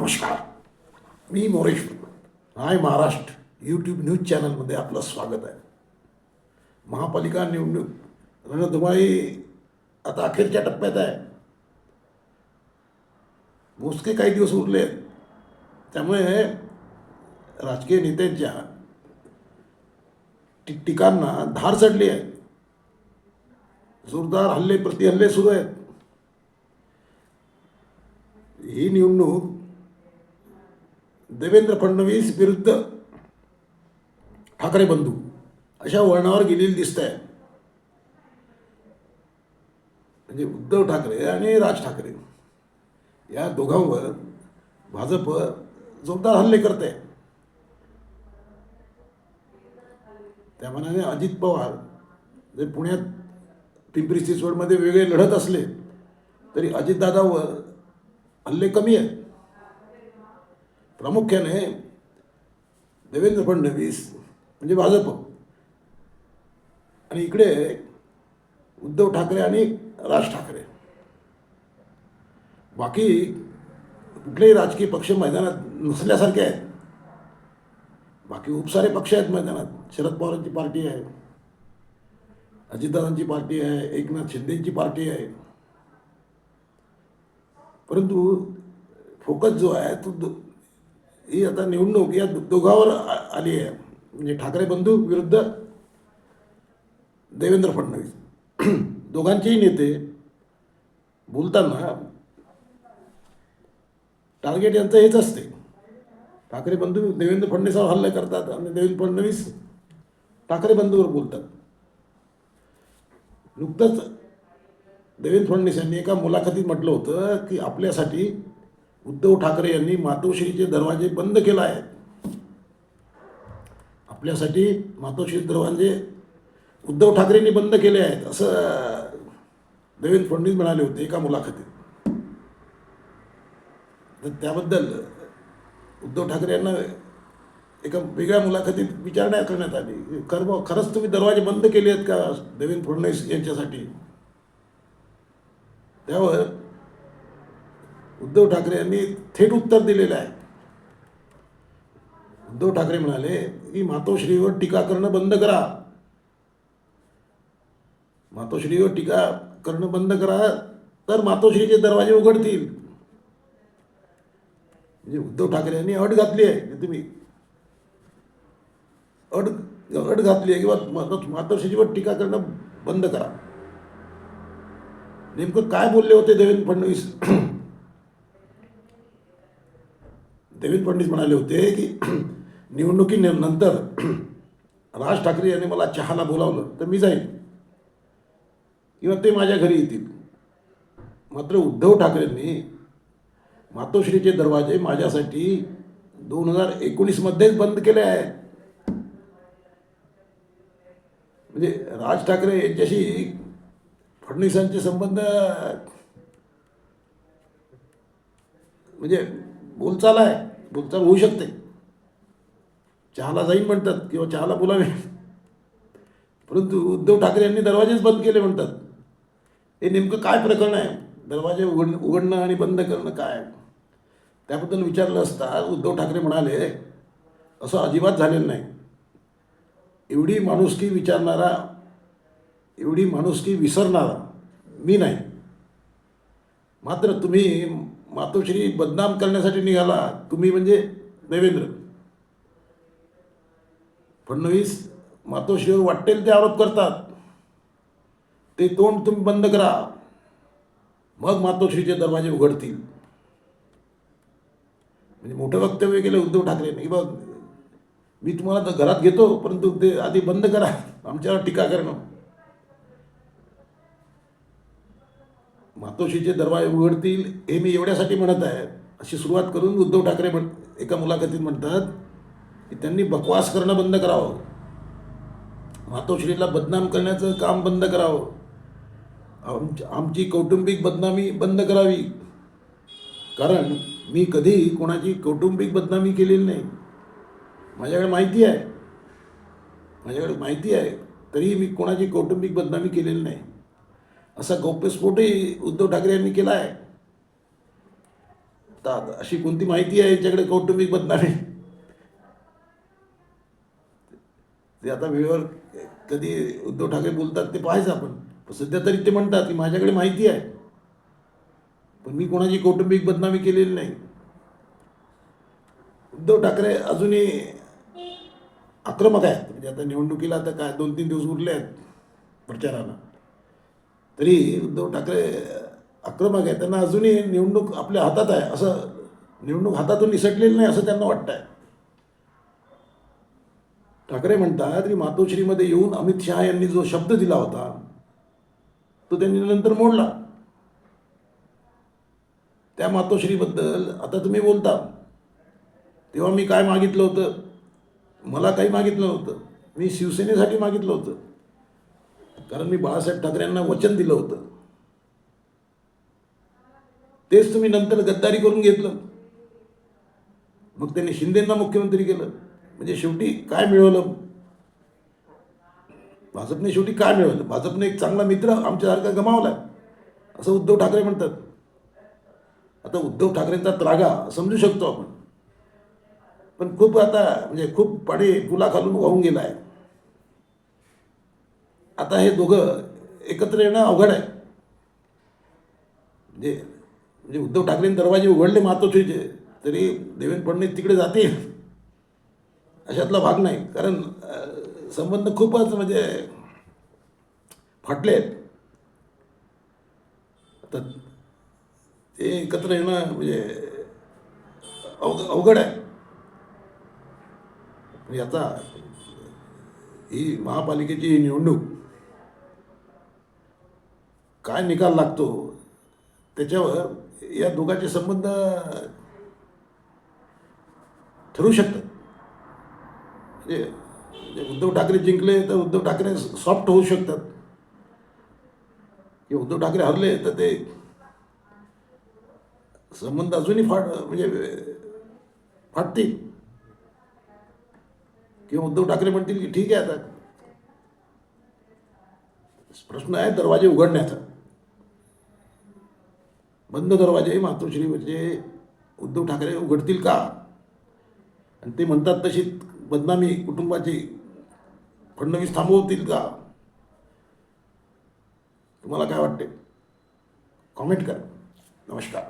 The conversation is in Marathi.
नमस्कार, मी मोरेश हाय महाराष्ट्र यूट्यूब न्यूज चॅनलमध्ये आपलं स्वागत आहे. महापालिका निवडणूक रणधुमाळी आता अखेरच्या टप्प्यात आहे. मोजके काही दिवस उरले आहेत. त्यामुळे राजकीय नेत्यांच्या टीकांना धार चढली आहे. जोरदार हल्ले प्रतिहल्ले सुरू आहेत. ही निवडणूक देवेंद्र फडणवीस विरुद्ध ठाकरे बंधू अशा वळणावर गेलेली दिसत आहे. म्हणजे उद्धव ठाकरे आणि राज ठाकरे या दोघांवर भाजप जोरदार हल्ले करते. त्यामानाने अजित पवार जे पुण्यात पिंपरी चिंचवडमध्ये वेगळे लढत असले तरी अजितदादावर हल्ले कमी आहेत. प्रामुख्याने देवेंद्र फडणवीस म्हणजे भाजप आणि इकडे उद्धव ठाकरे आणि राज ठाकरे. बाकी कुठलेही राजकीय पक्ष मैदानात नसल्यासारखे आहेत. बाकी खूप सारे पक्ष आहेत मैदानात. शरद पवारांची पार्टी आहे, अजितदादांची पार्टी आहे, एकनाथ शिंदेंची पार्टी आहे. परंतु फोकस जो आहे तो ही आता निवडणूक या दोघांवर आली आहे. म्हणजे ठाकरे बंधू विरुद्ध देवेंद्र फडणवीस. दोघांचेही नेते बोलताना टार्गेट यांचं हेच असते. ठाकरे बंधू देवेंद्र फडणवीसावर हल्ला करतात आणि देवेंद्र फडणवीस ठाकरे बंधूवर बोलतात. नुकतंच देवेंद्र फडणवीस यांनी एका मुलाखतीत म्हटलं होतं की आपल्यासाठी उद्धव ठाकरे यांनी मातोश्रीचे दरवाजे बंद केला आहे. आपल्यासाठी मातोश्री दरवाजे उद्धव ठाकरेंनी बंद केले आहेत असं देवेंद्र फडणवीस म्हणाले होते एका मुलाखतीत. तर त्याबद्दल उद्धव ठाकरे यांना एका वेगळ्या मुलाखतीत विचारणा करण्यात आली, खरंच तुम्ही दरवाजे बंद केले आहेत का देवेंद्र फडणवीस यांच्यासाठी. त्यावर उद्धव ठाकरे यांनी थेट उत्तर दिलेलं आहे. उद्धव ठाकरे म्हणाले की मातोश्रीवर टीका करणं बंद करा. मातोश्रीवर टीका करणं बंद करा तर मातोश्रीचे दरवाजे उघडतील. म्हणजे उद्धव ठाकरे यांनी अट घातली आहे की तुम्ही अट घातली आहे किंवा मातोश्रीवर टीका करणं बंद करा. नेमकं काय बोलले होते देवेंद्र फडणवीस. देवेंद्र फडणवीस म्हणाले होते की निवडणुकीनंतर राज ठाकरे यांनी मला चहाला बोलावलं तर मी जाईन किंवा ते माझ्या घरी येतील. मात्र उद्धव ठाकरेंनी मातोश्रीचे दरवाजे माझ्यासाठी 2019मध्येच बंद केले आहेत. म्हणजे राज ठाकरे यांच्याशी फडणवीसांचे संबंध म्हणजे बोलचाल आहे, बोलचाल होऊ शकते. चहाला जाईन म्हणतात किंवा चहाला बोलावे, परंतु उद्धव ठाकरे यांनी दरवाजेच बंद केले म्हणतात. हे नेमकं काय प्रकरण आहे. दरवाजे उघडणं आणि बंद करणं काय, त्याबद्दल विचारलं असता उद्धव ठाकरे म्हणाले असं अजिबात झालेलं नाही. एवढी माणुसकी विचारणारा, एवढी माणुसकी विसरणारा मी नाही. मात्र तुम्ही मातोश्री बदनाम करण्यासाठी निघाला. तुम्ही म्हणजे देवेंद्र फडणवीस मातोश्रीवर वाटेल ते आरोप करतात. ते तोंड तुम्ही बंद करा, मग मातोश्रीचे दरवाजे उघडतील. म्हणजे मोठं वक्तव्य केलं उद्धव ठाकरेंनी. बघ मी तुम्हाला तर घरात घेतो, परंतु ते आधी बंद करा आमच्यावर टीका करणं. मातोश्रीचे दरवाजे उघडतील हे मी एवढ्यासाठी म्हणत आहे अशी सुरुवात करून उद्धव ठाकरे एका मुलाखतीत म्हणतात की त्यांनी बकवास करणं बंद करावं, मातोश्रीला बदनाम करण्याचं काम बंद करावं, आमची कौटुंबिक बदनामी बंद करावी. कारण मी कधी कोणाची कौटुंबिक बदनामी केलेली नाही. माझ्याकडे माहिती आहे तरीही मी कोणाची कौटुंबिक बदनामी केलेली नाही. असा गौप्यस्फोटही उद्धव ठाकरे यांनी केला आहे. आता अशी कोणती माहिती आहे याच्याकडे कौटुंबिक बदनामी? ते आता वेळेवर कधी उद्धव ठाकरे बोलतात ते पाहायचं आपण. पण सध्या तरी ते म्हणतात की माझ्याकडे माहिती आहे, पण मी कोणाची कौटुंबिक बदनामी केलेली नाही. उद्धव ठाकरे अजूनही आक्रमक आहेत. म्हणजे आता निवडणुकीला आता काय 2-3 दिवस उरले आहेत प्रचाराला, तरी उद्धव ठाकरे आक्रमक आहे. त्यांना अजूनही निवडणूक आपल्या हातात आहे, असं निवडणूक हातातून निसटलेली नाही असं त्यांना वाटतं आहे. ठाकरे म्हणतात की मातोश्रीमध्ये येऊन अमित शहा यांनी जो शब्द दिला होता तो त्यांनी नंतर मोडला. त्या मातोश्रीबद्दल आता तुम्ही बोलता, तेव्हा मी काय मागितलं होतं? मला काही मागितलं नव्हतं. मी शिवसेनेसाठी मागितलं होतं, कारण मी बाळासाहेब ठाकरेंना वचन दिलं होतं. तेच तुम्ही नंतर गद्दारी करून घेतलं. मग त्यांनी शिंदेंना मुख्यमंत्री केलं. म्हणजे शेवटी काय मिळवलं? भाजपने शेवटी काय मिळवलं? भाजपने एक चांगला मित्र आमच्यासारखा गमावला असं उद्धव ठाकरे म्हणतात. आता उद्धव ठाकरेंचा त्रागा समजू शकतो आपण, पण खूप आता म्हणजे खूप पाणी पुलाखालून वाहून गेला आहे. आता हे दोघं एकत्र येणं अवघड आहे. म्हणजे म्हणजे उद्धव ठाकरेंनी दरवाजे उघडले मातोश्रीचे, तरी देवेंद्र फडणवीस तिकडे जातील अशातला भाग नाही. कारण संबंध खूपच म्हणजे फाटले आहेत. आता ते एकत्र येणं म्हणजे अवघड आहे. म्हणजे आता ही महापालिकेची निवडणूक काय निकाल लागतो त्याच्यावर या दोघांचे संबंध ठरू शकतात. म्हणजे उद्धव ठाकरे जिंकले तर उद्धव ठाकरे सॉफ्ट होऊ शकतात, की उद्धव ठाकरे हरले तर ते संबंध अजूनही म्हणजे फाटतील, किंवा उद्धव ठाकरे म्हणतील की ठीक आहे. आता प्रश्न आहे दरवाजे उघडण्याचा. बंद दरवाजे मातोश्री म्हणजे उद्धव ठाकरे उघडतील का? आणि ते म्हणतात तशी बदनामी कुटुंबाची फडणवीस थांबवतील का? तुम्हाला काय वाटते? कॉमेंट करा. नमस्कार.